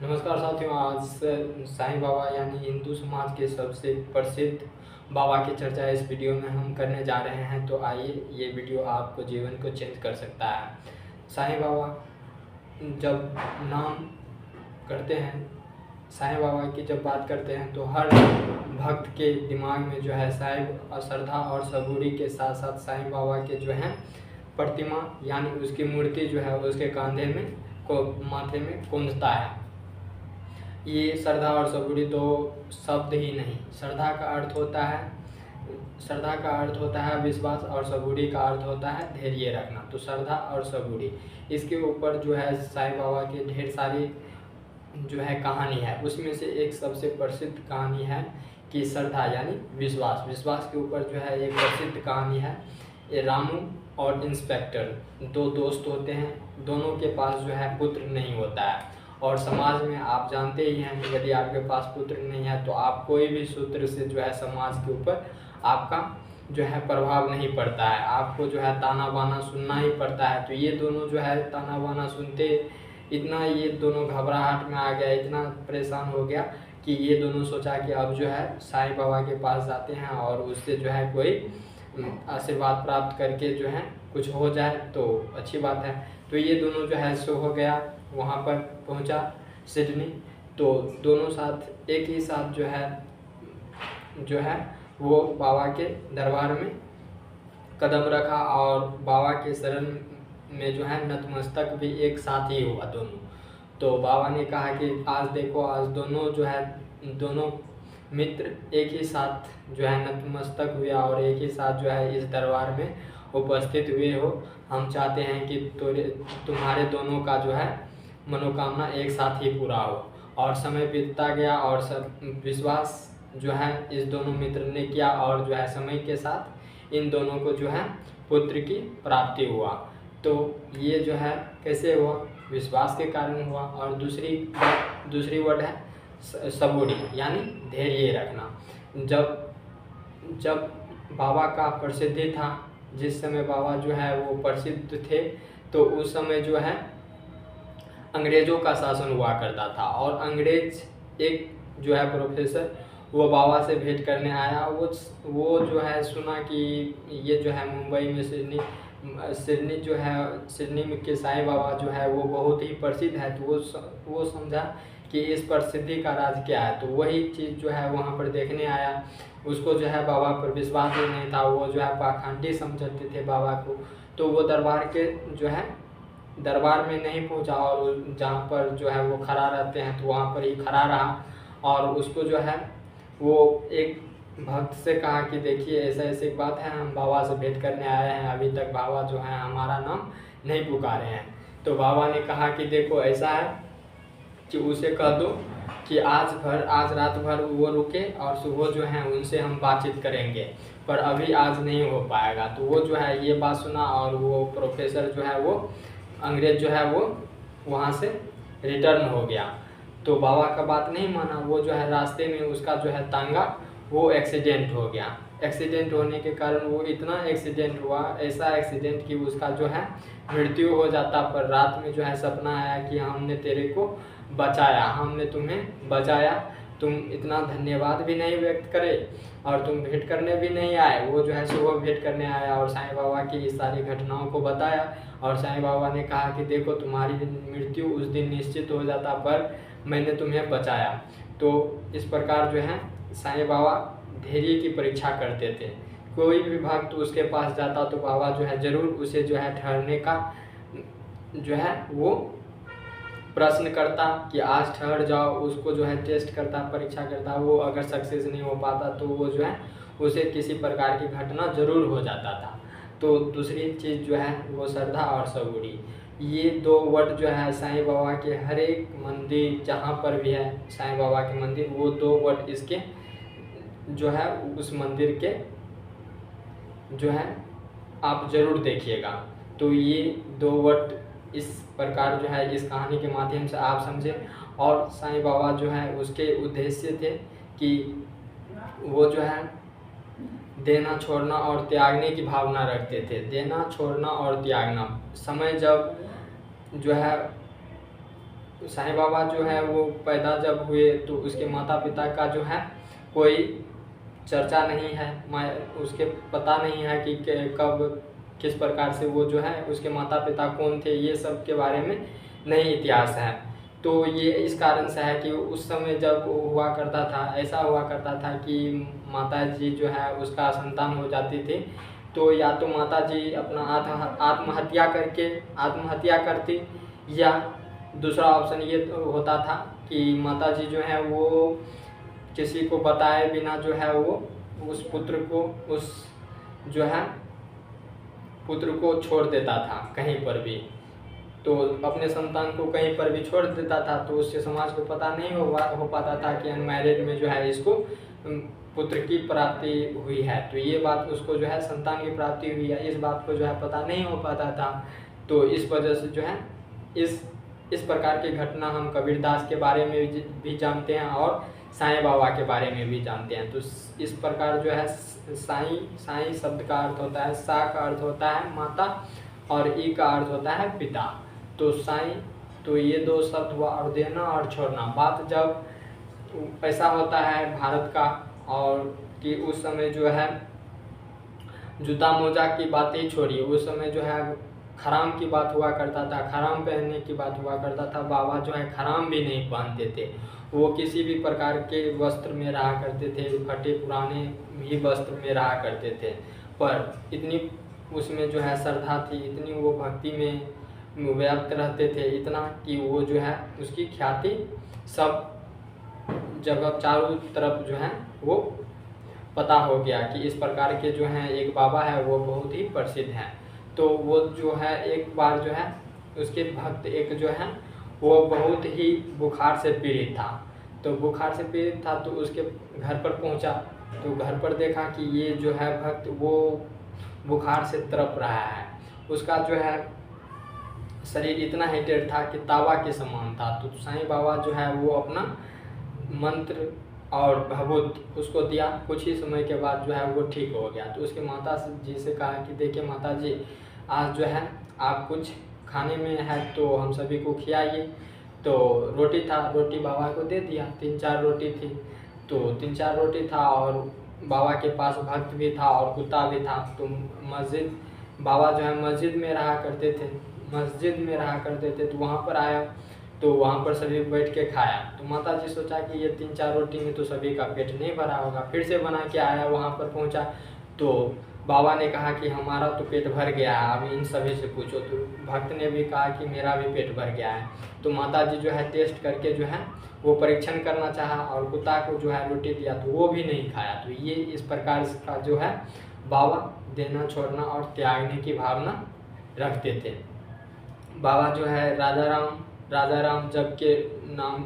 नमस्कार साथियों। आज साईं बाबा यानी हिंदू समाज के सबसे प्रसिद्ध बाबा की चर्चा इस वीडियो में हम करने जा रहे हैं। तो आइए, ये वीडियो आपको जीवन को चेंज कर सकता है। साईं बाबा जब नाम करते हैं, साईं बाबा की जब बात करते हैं तो हर भक्त के दिमाग में जो है साईं श्रद्धा और सबूरी के साथ साथ साईं बाबा के जो है प्रतिमा यानी उसकी मूर्ति जो है उसके कांधे में को माथे में गूंजता है। ये श्रद्धा और सबूरी दो शब्द ही नहीं, श्रद्धा का अर्थ होता है विश्वास और सबूरी का अर्थ होता है धैर्य रखना। तो श्रद्धा और सबूरी, इसके ऊपर जो है साईं बाबा की ढेर सारी जो है कहानी है। उसमें से एक सबसे प्रसिद्ध कहानी है कि श्रद्धा यानी विश्वास के ऊपर जो है एक प्रसिद्ध कहानी है। ये रामू और इंस्पेक्टर दो दोस्त होते हैं। दोनों के पास जो है पुत्र नहीं होता है, और समाज में आप जानते ही हैं कि यदि आपके पास पुत्र नहीं है तो आप कोई भी सूत्र से जो है समाज के ऊपर आपका जो है प्रभाव नहीं पड़ता है, आपको जो है ताना बाना सुनना ही पड़ता है। तो ये दोनों जो है ताना बाना सुनते इतना ये दोनों घबराहट में आ गया, इतना परेशान हो गया कि ये दोनों सोचा कि अब जो है साईं बाबा के पास जाते हैं और उससे जो है कोई आशीर्वाद प्राप्त करके जो है कुछ हो जाए तो अच्छी बात है। तो ये दोनों जो है सो हो गया, वहाँ पर पहुँचा सिडनी। तो दोनों साथ एक ही साथ जो है वो बाबा के दरबार में कदम रखा और बाबा के शरण में जो है नतमस्तक भी एक साथ ही हुआ दोनों। तो बाबा ने कहा कि आज देखो, आज दोनों जो है दोनों मित्र एक ही साथ जो है नतमस्तक हुए और एक ही साथ जो है इस दरबार में उपस्थित हुए हो। हम चाहते हैं कि तुम्हारे दोनों का जो है मनोकामना एक साथ ही पूरा हो। और समय बीतता गया और सब विश्वास जो है इस दोनों मित्र ने किया और जो है समय के साथ इन दोनों को जो है पुत्र की प्राप्ति हुआ। तो ये जो है कैसे हुआ? विश्वास के कारण हुआ। और दूसरी वर्ड है सबूरी यानी धैर्य रखना। जब बाबा का प्रसिद्धि था, जिस समय बाबा जो है वो प्रसिद्ध थे, तो उस समय जो है अंग्रेज़ों का शासन हुआ करता था। और अंग्रेज एक जो है प्रोफेसर वो बाबा से भेंट करने आया। वो जो है सुना कि ये जो है मुंबई में सिडनी में के साईं बाबा जो है वो बहुत ही प्रसिद्ध है। तो वो समझा कि इस प्रसिद्धि का राज क्या है। तो वही चीज़ जो है वहाँ पर देखने आया। उसको जो है बाबा पर विश्वास ही नहीं था, वो जो है पाखंडी समझते थे बाबा को। तो वो दरबार में नहीं पहुंचा और जहाँ पर जो है वो खड़ा रहते हैं तो वहाँ पर ही खड़ा रहा। और उसको जो है वो एक भक्त से कहा कि देखिए ऐसा ऐसी बात है, हम बाबा से भेंट करने आए हैं, अभी तक बाबा जो है हमारा नाम नहीं पुकारे हैं। तो बाबा ने कहा कि देखो ऐसा है कि उसे कह दो कि आज रात भर वो रुके और सुबह जो है उनसे हम बातचीत करेंगे, पर अभी आज नहीं हो पाएगा। तो वो जो है ये बात सुना और वो प्रोफेसर जो है वो अंग्रेज जो है वो वहाँ से रिटर्न हो गया। तो बाबा का बात नहीं माना। वो जो है रास्ते में उसका जो है तांगा वो एक्सीडेंट हो गया। एक्सीडेंट होने के कारण वो इतना एक्सीडेंट हुआ, ऐसा एक्सीडेंट कि उसका जो है मृत्यु हो जाता। पर रात में जो है सपना आया कि हमने तेरे को बचाया, हमने तुम्हें बचाया, तुम इतना धन्यवाद भी नहीं व्यक्त करे और तुम भेंट करने भी नहीं आए। वो जो है सुबह भेंट करने आया और साईं बाबा की इस सारी घटनाओं को बताया। और साईं बाबा ने कहा कि देखो तुम्हारी मृत्यु उस दिन निश्चित हो जाता, पर मैंने तुम्हें बचाया। तो इस प्रकार जो है साईं बाबा धैर्य की परीक्षा करते थे। कोई भी भक्त उसके पास जाता तो बाबा जो है ज़रूर उसे जो है ठहरने का जो है वो प्रश्न करता कि आज ठहर जाओ। उसको जो है टेस्ट करता, परीक्षा करता। वो अगर सक्सेस नहीं हो पाता तो वो जो है उसे किसी प्रकार की घटना ज़रूर हो जाता था। तो दूसरी चीज़ जो है वो श्रद्धा और सबूरी, ये दो वर्ड जो है साईं बाबा के हर एक मंदिर जहाँ पर भी है साईं बाबा के मंदिर, वो दो वर्ड इसके जो है उस मंदिर के जो है आप ज़रूर देखिएगा। तो ये दो वर्ड इस प्रकार जो है इस कहानी के माध्यम से आप समझें। और साईं बाबा जो है उसके उद्देश्य थे कि वो जो है देना छोड़ना और त्यागने की भावना रखते थे। देना छोड़ना और त्यागना, समय जब जो है साईं बाबा जो है वो पैदा जब हुए तो उसके माता पिता का जो है कोई चर्चा नहीं है, उसके पता नहीं है कि कब किस प्रकार से वो जो है उसके माता पिता कौन थे, ये सब के बारे में नहीं इतिहास है। तो ये इस कारण से है कि उस समय जब हुआ करता था, ऐसा हुआ करता था कि माता जी जो है उसका संतान हो जाती थी, तो या तो माता जी अपना आत्महत्या करती, या दूसरा ऑप्शन ये होता था कि माता जी जो है वो किसी को बताए बिना जो है वो उस पुत्र को छोड़ देता था कहीं पर भी। तो अपने संतान को कहीं पर भी छोड़ देता था, तो उससे समाज को पता नहीं हो पाता था कि अनमैरिड में जो है इसको पुत्र की प्राप्ति हुई है। तो ये बात उसको जो है संतान की प्राप्ति हुई है, इस बात को जो है पता नहीं हो पाता था। तो इस वजह से जो है इस प्रकार की घटना हम कबीरदास के बारे में भी जानते हैं और साईं बाबा के बारे में भी जानते हैं। तो इस प्रकार जो है साईं शब्द का अर्थ होता है, सा का अर्थ होता है माता और ई का अर्थ होता है पिता। तो साईं, तो ये दो शब्द हुआ, और देना और छोड़ना। बात जब ऐसा होता है भारत का, और कि उस समय जो है जूता मोजा की बातें छोड़िए, उस समय जो है खराम की बात हुआ करता था, खराम पहनने की बात हुआ करता था। बाबा जो है खराम भी नहीं पहनते थे, वो किसी भी प्रकार के वस्त्र में रहा करते थे, फटे पुराने ही वस्त्र में रहा करते थे। पर इतनी उसमें जो है श्रद्धा थी, इतनी वो भक्ति में व्यक्त रहते थे, इतना कि वो जो है उसकी ख्याति सब जगह चारों तरफ जो है वो पता हो गया कि इस प्रकार के जो हैं एक बाबा है वो बहुत ही प्रसिद्ध हैं। तो वो जो है एक बार जो है उसके भक्त एक जो है वो बहुत ही बुखार से पीड़ित था। तो बुखार से पीड़ित था तो उसके घर पर पहुंचा, तो घर पर देखा कि ये जो है भक्त वो बुखार से तड़प रहा है। उसका जो है शरीर इतना हीटेड था कि तावा के समान था। तो साईं बाबा जो है वो अपना मंत्र और भभूत उसको दिया, कुछ ही समय के बाद जो है वो ठीक हो गया। तो उसके माता जी से कहा कि देखिए माता जी, आज जो है आप कुछ खाने में है तो हम सभी को खिलाइए। तो रोटी था, रोटी बाबा को दे दिया, 3-4 रोटी थी। तो 3-4 रोटी था और बाबा के पास भक्त भी था और कुत्ता भी था। तो बाबा जो है मस्जिद में रहा करते थे, तो वहाँ पर आया, तो वहाँ पर सभी बैठ के खाया। तो माता जी सोचा कि ये 3-4 रोटी में तो सभी का पेट नहीं भरा होगा, फिर से बना के आया, वहाँ पर पहुँचा तो बाबा ने कहा कि हमारा तो पेट भर गया है, अब इन सभी से पूछो। तो भक्त ने भी कहा कि मेरा भी पेट भर गया है। तो माता जी जो है टेस्ट करके जो है वो परीक्षण करना चाहा और कुत्ता को जो है रोटी दिया तो वो भी नहीं खाया। तो ये इस प्रकार का जो है बाबा देना छोड़ना और त्यागने की भावना रखते थे। बाबा जो है राजा राम जप के नाम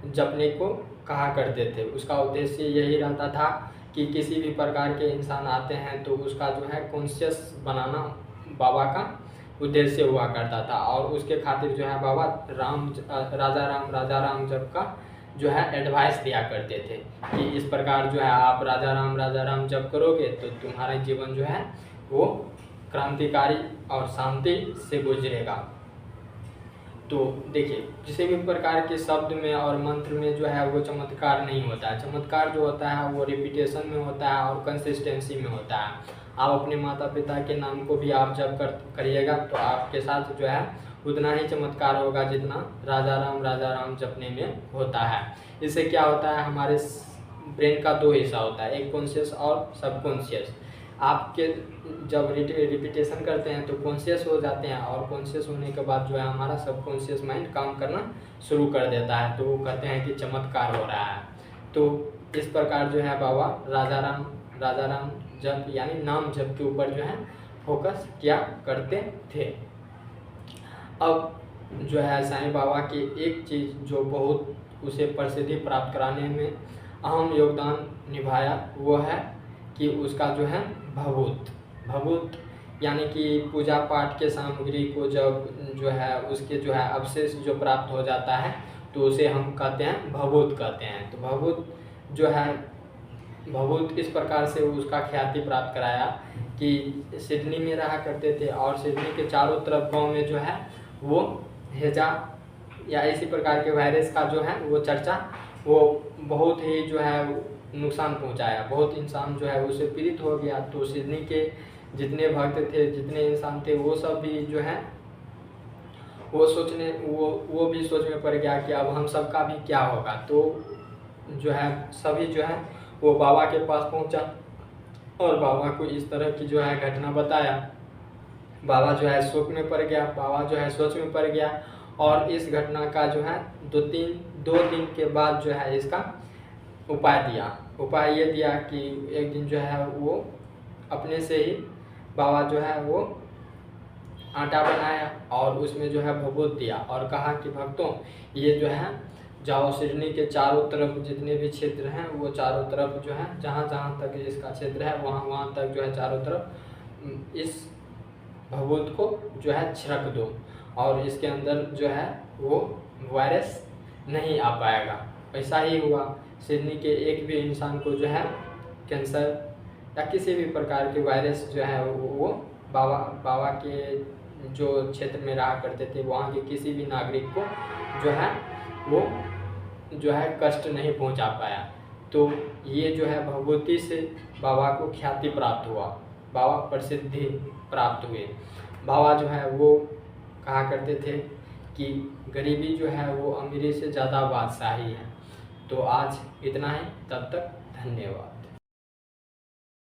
जपने को कहा करते थे। उसका उद्देश्य यही रहता था कि किसी भी प्रकार के इंसान आते हैं तो उसका जो है कॉन्शियस बनाना बाबा का उद्देश्य हुआ करता था। और उसके खातिर जो है बाबा राजा राम जप का जो है एडवाइस दिया करते थे कि इस प्रकार जो है आप राजा राम जप करोगे तो तुम्हारा जीवन जो है वो क्रांतिकारी और शांति से गुजरेगा। तो देखिए किसी भी प्रकार के शब्द में और मंत्र में जो है वो चमत्कार नहीं होता है। चमत्कार जो होता है वो रिपीटेशन में होता है और कंसिस्टेंसी में होता है। आप अपने माता पिता के नाम को भी आप जब करिएगा तो आपके साथ जो है उतना ही चमत्कार होगा जितना राजा राम जपने में होता है। इससे क्या होता है, हमारे ब्रेन का 2 हिस्सा होता है, एक कॉन्शियस और सबकॉन्शियस। आपके जब रिपीटेशन करते हैं तो कॉन्शियस हो जाते हैं और कॉन्शियस होने के बाद जो है हमारा सबकॉन्शियस माइंड काम करना शुरू कर देता है, तो वो कहते हैं कि चमत्कार हो रहा है। तो इस प्रकार जो है बाबा राजा राम जप यानी नाम जप के ऊपर जो है फोकस किया करते थे। अब जो है साईं बाबा की एक चीज़ जो बहुत उसे प्रसिद्धि प्राप्त कराने में अहम योगदान निभाया वो है कि उसका जो है भभूत यानी कि पूजा पाठ के सामग्री को जब जो है उसके जो है अवशेष जो प्राप्त हो जाता है तो उसे हम कहते हैं भभूत कहते हैं। तो भभूत इस प्रकार से उसका ख्याति प्राप्त कराया कि सिडनी में रहा करते थे और सिडनी के चारों तरफ गांव में जो है वो हेजा या इसी प्रकार के वायरस का जो है वो चर्चा वो बहुत ही जो है नुकसान पहुंचाया, बहुत इंसान जो है उससे पीड़ित हो गया। तो सिडनी के जितने भक्त थे, जितने इंसान थे, वो सब भी जो है वो भी सोच में पड़ गया कि अब हम सबका भी क्या होगा। तो जो है सभी जो है वो बाबा के पास पहुंचा और बाबा को इस तरह की जो है घटना बताया। बाबा जो है शोक में पड़ गया, बाबा जो है सोच में पड़ गया और इस घटना का जो है 2 दिन के बाद जो है इसका उपाय दिया। उपाय ये दिया कि एक दिन जो है वो अपने से ही बाबा जो है वो आटा बनाया और उसमें जो है भभूत दिया और कहा कि भक्तों ये जो है जाओ सिडनी के चारों तरफ जितने भी क्षेत्र हैं वो चारों तरफ जो है जहाँ जहाँ तक इसका क्षेत्र है वहाँ तक जो है चारों तरफ इस भभूत को जो है छिड़क दो और इसके अंदर जो है वो वायरस नहीं आ पाएगा। ऐसा ही हुआ। सिडनी के एक भी इंसान को जो है कैंसर या किसी भी प्रकार के वायरस जो है वो बाबा के जो क्षेत्र में रहा करते थे वहाँ के किसी भी नागरिक को जो है वो जो है कष्ट नहीं पहुँचा पाया। तो ये जो है भगवती से बाबा को ख्याति प्राप्त हुआ, बाबा प्रसिद्धि प्राप्त हुए। बाबा जो है वो कहा करते थे कि गरीबी जो है वो अमीरी से ज़्यादा बादशाही है। तो आज इतना ही, तब तक धन्यवाद।